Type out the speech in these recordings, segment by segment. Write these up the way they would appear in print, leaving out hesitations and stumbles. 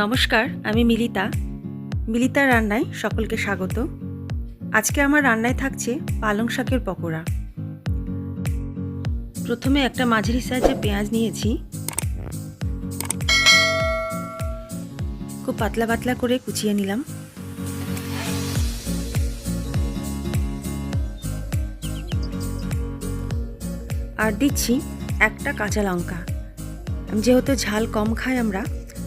নমস্কার, আমি মিলিতার রান্নায় সকলকে স্বাগত। আজকে আমার রান্নায় থাকছে পালং শাকের পকোড়া। প্রথমে একটা মাঝারি সাইজের পেঁয়াজ নিয়েছি, খুব পাতলা পাতলা করে কুচিয়ে নিলাম। আর দিচ্ছি একটা কাঁচা লঙ্কা। যেহেতু ঝাল কম খাই আমরা,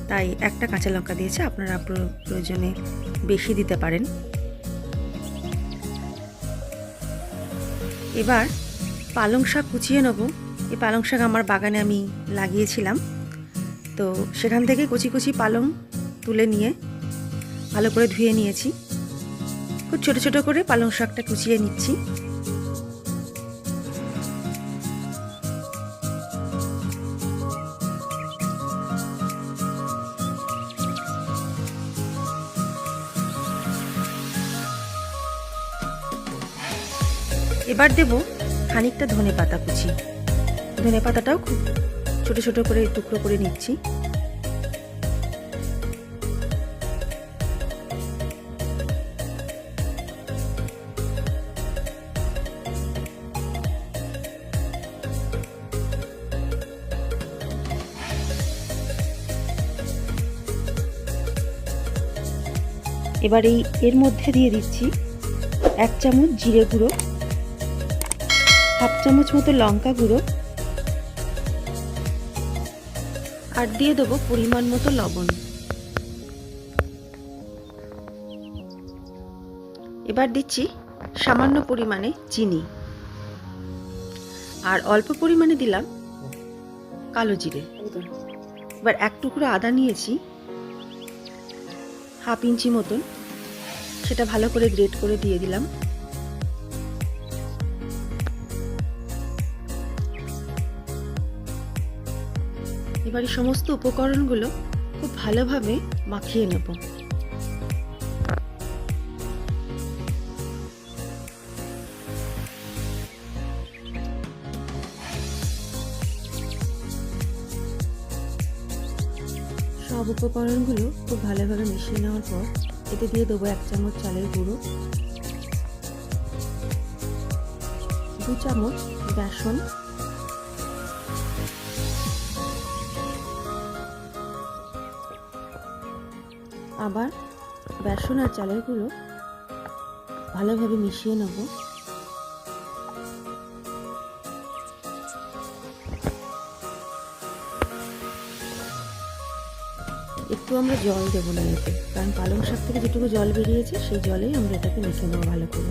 তাই একটা কাঁচা লঙ্কা দিয়েছে, আপনারা প্রয়োজনে বেশি দিতে পারেন। এবার পালং শাক কুচিয়ে নেব। এই পালং শাক আমার বাগানে আমি লাগিয়েছিলাম, তো সেখান থেকে কুচি কুচি পালং তুলে নিয়ে ভালো করে ধুয়ে নিয়েছি। খুব ছোট ছোট করে পালং শাকটা কুচিয়ে নিচ্ছি। এবার দেব খানিকটা ধনেপাতা কুচি। ধনেপাতাটাও খুব ছোট ছোট করে টুকরো করে নিচ্ছি। এবার এর মধ্যে দিয়ে দিচ্ছি 1 চামচ জিরে গুঁড়ো, 1/2 চামচ মতো লঙ্কা গুঁড়ো, আর দিয়ে দেবো পরিমাণ মতো লবণ। এবার দিচ্ছি সামান্য পরিমাণে চিনি, আর অল্প পরিমাণে দিলাম কালো জিরে। এবার 1 টুকরো আদা নিয়েছি, 1/2 ইঞ্চি মতন, সেটা ভালো করে গ্রেট করে দিয়ে দিলাম। এবার এই সমস্ত উপকরণগুলো খুব ভালোভাবে মাখিয়ে নেব। সব উপকরণগুলো খুব ভালোভাবে মিশিয়ে নেওয়ার পর এতে দিয়ে দেবো 1 চামচ চালের গুঁড়ো, 2 চামচ বেসন, আবার বেসন আর চালের গুঁড়ো ভালোভাবে মিশিয়ে নেব। একটু আমরা জল দেবো না এতে, কারণ পালং শাক থেকে যেটুকু জল বেরিয়েছে সেই জলেই আমরা এটাকে মেখে নেবো ভালো করে।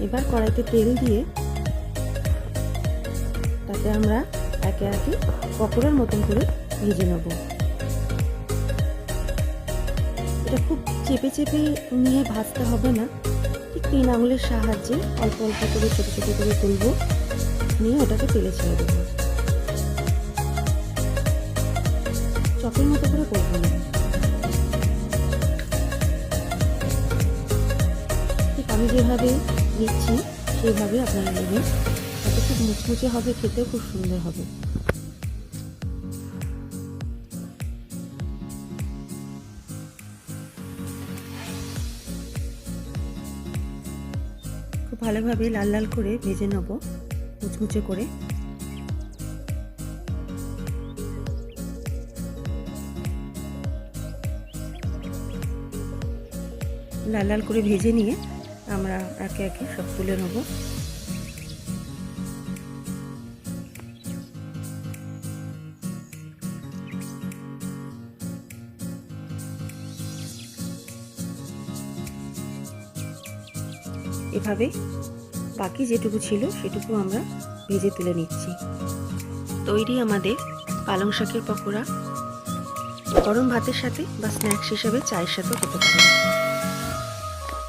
এবার কড়াইতে তেল দিয়ে তাতে আমরা একে একে পকোড়ার মতন করে ভেজে নেব। এটা খুব চেপে চেপে নিয়ে ভাজতে হবে না, ঠিক 3 আঙুলের সাহায্যে অল্প অল্প করে ছোটো ছোটো করে তুলব, নিয়ে ওটাকে তেলে ছেড়ে দেবো। চপের মতো করে করবো না, ঠিক আমি যেভাবে নিচ্ছি সেইভাবে আপনারা নেবেন, তাতে খুব মুচমুচে হবে, খেতেও খুব সুন্দর হবে। খুব ভালোভাবে লাল লাল করে ভেজে নেব, মুচমুচে করে। লাল লাল করে ভেজে নিয়ে আমরা একে একে সব তুলে নেব। এভাবে বাকি যেটুকু ছিল সেটুকু আমরা ভেজে তুলে নিচ্ছি। তৈরি আমাদের পালং শাকের পকোড়া। গরম ভাতের সাথে বা স্ন্যাক্স হিসেবে চায়ের সাথেও খেতে পারেন।